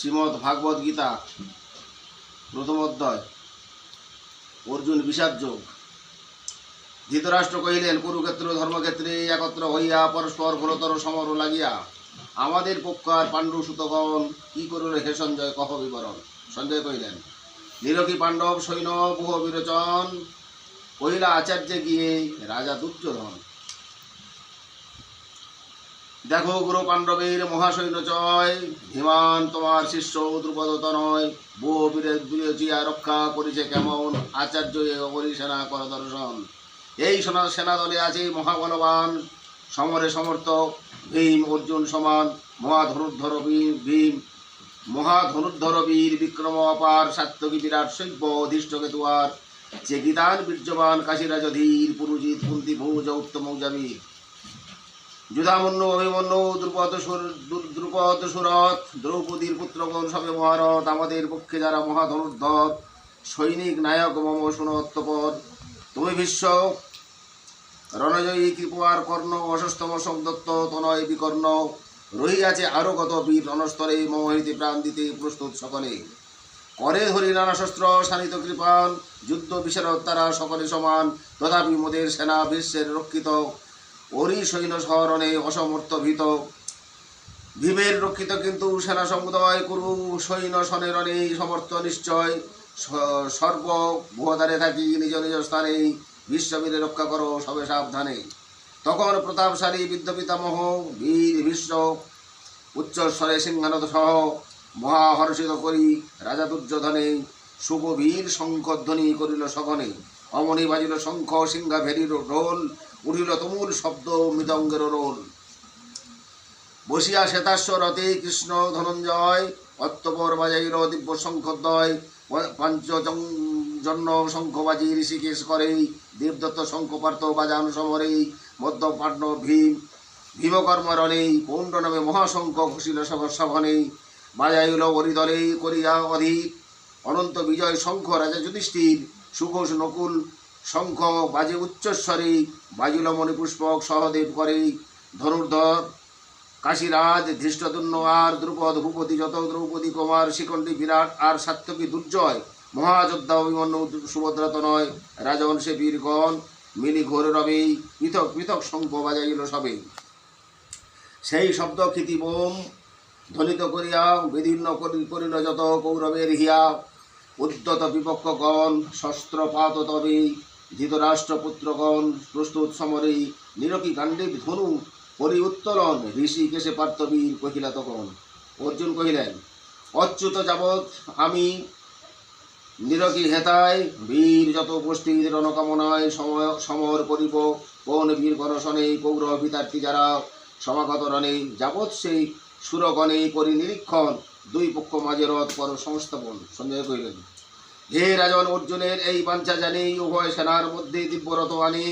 শ্রীমদ্ ভাগবত গীতা প্রথম অধ্যায়। অর্জুন বিষাদ যোগ। ধৃতরাষ্ট্র কহিলেন, কুরুক্ষেত্র ধর্মক্ষেত্রে একত্র হইয়া পরস্পর ঘোরতর সমর লাগিয়া আমাদের পক্ষ আর পাণ্ডু সুতগণ কি করিল হে সঞ্জয়, কহ বিবরণ। সঞ্জয় কহিলেন, নিরকি পাণ্ডব সৈন্য বহু বিরোচন, কহিলা আচার্যে গিয়ে রাজা দুর্যোধন। দেখো গুরু পাণ্ডবের মহাসৈন্য জয়, ধীমান তোমার শিষ্য দ্রুপদ তনয়, বহু বিরোচিয়া রক্ষা করিছে কেমন, আচার্য অগরী সেনা কর দর্শন। এই সেনা দলে আছে মহাবলবান সমরে সমর্থ ভীম অর্জুন সমান, মহাধনুর্ধর বীর বিক্রম অপার, সাত্যকী বিরাট শৈব্য অধিষ্ঠ কেতুয়ার, চেকিতান বীর্যবান কাশীরাজ ধীর, পুরুজিৎ কুন্তি ভোজ উত্তম জাবীর, যুধামন্যু অভিমন্যু দ্রুপদ সুরথ, দ্রৌপদীর পুত্রগণ সবে মহারথ, আমাদের পক্ষে যারা মহাধনুর্ধর সৈনিক নায়ক মম সুনত্তপর। তুমি বিশ্ব রণজয়ী কৃপার কর্ণ, অশস্তম সংদত্ত তনয় বিকর্ণ, রহিয়াছে আরো কত বীর রণস্তরে, মম হইতে প্রাণ দিতে প্রস্তুত সকলে। করে ধরি নানা শস্ত্র শানিত কৃপান, যুদ্ধ বিশারদ তারা সকলে সমান, তথাপি মোদের সেনা বিশ্বের রক্ষিত, ওরি সৈন্য শহরণে অসমর্থ ভীত। ভীমের রক্ষিত কিন্তু সেনা সমুদয়, কুরু সৈন্য শনেরণে সমর্থ নিশ্চয়, সর্ব ভূধারে থাকি নিজ নিজ স্থানে, বিশ্ববীরে রক্ষা করো সবে সাবধানে। তখন প্রতাপশালী বিদ্যপিতামহ বীর ভীষ্ম উচ্চস্বরে সিংহানদ সহ মহাহর্ষিত করি রাজা দুর্যোধনে, শুভবীর শঙ্খধ্বনি করিল সঘনে, অমনি বাজিল শঙ্খ সিংহা ভেরির ঢোল, উঠিল তুমুল শব্দ মৃদঙ্গের রোল। বসিয়া শ্বেতাশ্ব রথে কৃষ্ণ ধনঞ্জয়, অত্তপর বাজাইল দিব্য শঙ্খদ্বয়, পাঞ্চজন্য শঙ্খবাজি ঋষিকেশ করেই, দেবদত্ত শঙ্খ পার্থ বাজান সমরেই, মধ্য পাণ্ডব ভীমকর্ম রণেই, পৌণ্ড নামে মহাশঙ্খ ঘোষিল সঘনেই, বাজাইল হরিদলে করিয়া অধীর, অনন্ত বিজয় শঙ্খ রাজা যুধিষ্ঠির, সুঘোষ নকুল শঙ্খ বাজে উচ্চস্বরে, বাজিল মণিপুষ্পক সহদেব করে, ধনুর্ধর কাশীরাজ ধৃষ্টদুম্ন আর দ্রুপদ ভূপতি যত, দ্রৌপদী কুমার শিখণ্ডী বিরাট আর সাত্যকী দুর্জয়, মহাযোদ্ধা অভিমন্যু সুভদ্রা তনয়, রাজবংশে বীরগণ মিলি ঘোর রবে, পৃথক পৃথক শঙ্খ বাজাইল সবে। সেই শব্দ ক্ষিতিবোম ধ্বনিত করিয়া বিদীর্ণ করিল যত, কৌরবের হিয়া উদ্যত বিপক্ষগণ শস্ত্রপাত তবে, ধৃতরাষ্ট্রপুত্রগণ প্রস্তুত সমরে, নিরকি গান্ডীব ধনু পরি উত্তোলন, ঋষিকেশে পার্থবীর কহিলা তখন। অর্জুন কহিলেন, অচ্যুত যাবৎ আমি নিরকি হেতায়, বীর যত উপস্থিত রণকামনায় সমর করিব, কোন বীর গণশনে কৌরব পিতার্থী যারা সমাগত রণে, যাবৎ সেই সুরগণে করি নিরীক্ষণ, দুই পক্ষ মাঝে রথ পর সংস্থাপন। সঞ্জয় কহিলেন, হে রাজন, অর্জুনের এই বাঞ্ছা জানি, উভয় সেনার মধ্যে দিব্যরথ আনি,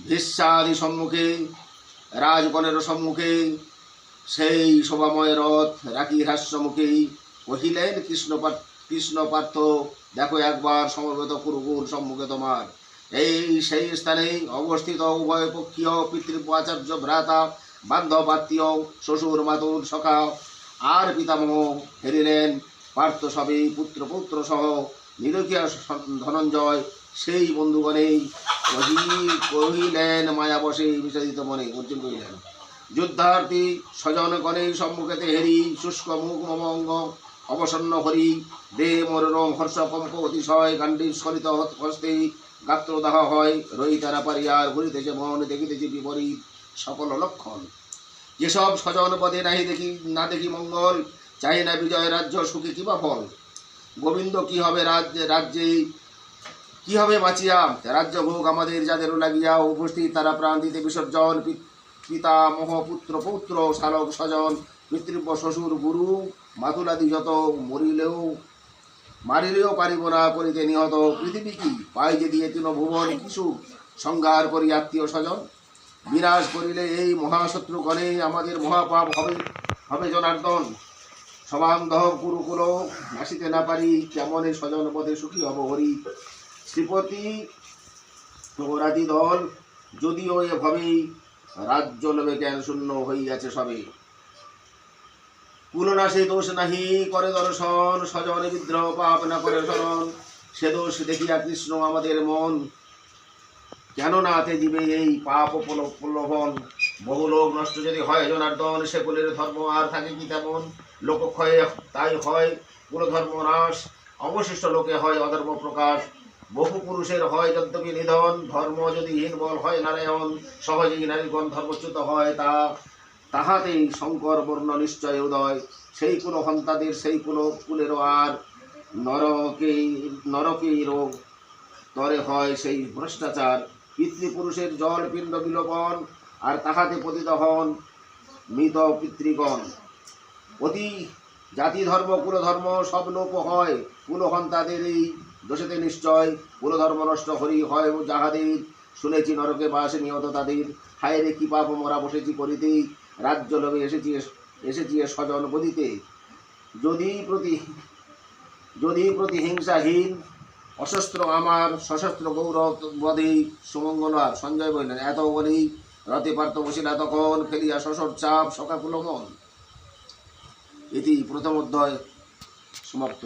ভীষ্মাদি সম্মুখে রাজগণের সম্মুখে, সেই শোভাময় রথ রাখি হাস্যমুখেই, কহিলেন কৃষ্ণ পার্থ, দেখো একবার সমবেত কুরুকুল সম্মুখে তোমার, এই সেই স্থানে অবস্থিত উভয় পক্ষীয় পিতৃব্য আচার্য ভ্রাতা বান্ধব আত্মীয় শ্বশুর মাতুল সখা আর পিতামহ হেরিলেন, পার্থ সবে পুত্র পৌত্র সহ নিরকিয়া ধনঞ্জয় সেই বন্ধুগণেই কহিলেন মায়াবশে বিষাদিত মনে। অর্জুন কহিলেন, যুদ্ধার্থী স্বজনগণে সম্মুখেতে হেরি, শুষ্ক মুখ মমঙ্গ অবসন্ন হরি, দেহ মনোরম হর্ষ কম্প অতিশয়, গান্ডীব স্খলিত হস্তে গাত্রদাহ হয়, রই তারা পারিয়ার ঘুরিতেছে মন, দেখিতেছি বিপরীত সকল লক্ষণ, যেসব স্বজন পদে না দেখি মঙ্গল, চাই না বিজয় রাজ্য সুখী কিবা ফল, গোবিন্দ কি হবে রাজ্যে কি হবে বাঁচিয়া, রাজ্য ভোগ আমাদের যাদেরও লাগিয়া, উপস্থিত তারা প্রাণ দিতে বিসর্জন, পিতামহ পুত্র পৌত্র শালক স্বজন, পিতৃব্য শ্বশুর গুরু মাতুলাদি যত, মারিলেও পারিব না করিতে নিহত, পৃথিবী কি পাই যে দিয়ে তিন ভুবন, কিছু সংহার করি আত্মীয় স্বজন, বিনাশ করিলে এই মহাশত্রুগণে, আমাদের মহাপাপ হবে জনার্দন, সবান্ধব কুরুকুল নাসিতে না পারি, কেমন এই স্বজন পদে সুখী হব হরি, শ্রীপতি রাজি দল যদিও এ ভাবেই, রাজ্য লবে জ্ঞান শূন্য হইয়াছে সবে। কুলনাশে দোষ নাহি করে দর্শন, স্বজনে বিদ্রোহ পাপ না করে স্মরণ। সে দোষ দেখিয়া কৃষ্ণ আমাদের মন, কেন না দিবে এই পাপ ও প্রলোভন। বহু লোক নষ্ট যদি হয় জনার্দন, সে কুলের ধর্ম আর থাকে কি তেমন। লোকক্ষয়ে তাই হয় কুলধর্ম নাশ, অবশিষ্ট লোকে হয় অধর্ম প্রকাশ। বহু পুরুষের হয় যদ্যপি নিধন, ধর্ম যদি হীন বল হয় নারায়ণ। সহজেই নারীগণ ধর্মচ্যুত হয়, তাহাতেই শঙ্কর বর্ণ নিশ্চয় উদয়। সেই কুল হন্তাদের সেই কুলেরও আর নরকেরও তরে হয় সেই ভ্রষ্টাচার। পিতৃপুরুষের জল পিণ্ড বিলোপন, আর তাহাতে পতিত হন মৃত পিতৃগণ। অতি জাতি ধর্ম কুলধর্ম সব লোপ হয়, কুলহন্তাদের এই দোষেতে নিশ্চয়। কুলধর্ম নষ্ট হরি হয় যাহাদের, শুনেছি নরকে বাসে নিহত তাদের। হায় রে কি পাপ মরা বসেছি করিতে, রাজ্য লোভে এসেছি এ স্বজন বদিতে। যদি প্রতিহিংসাহীন অশস্ত্র আমার, সশস্ত্র গৌরব বধেই সুমঙ্গল আর। সঞ্জয় বললেন, এত বলেই রথে পার্থ বসিলা তখন, ফেলিয়া শশর চাপ সকাকুল মন। এটি প্রথম অধ্যায় সমাপ্ত।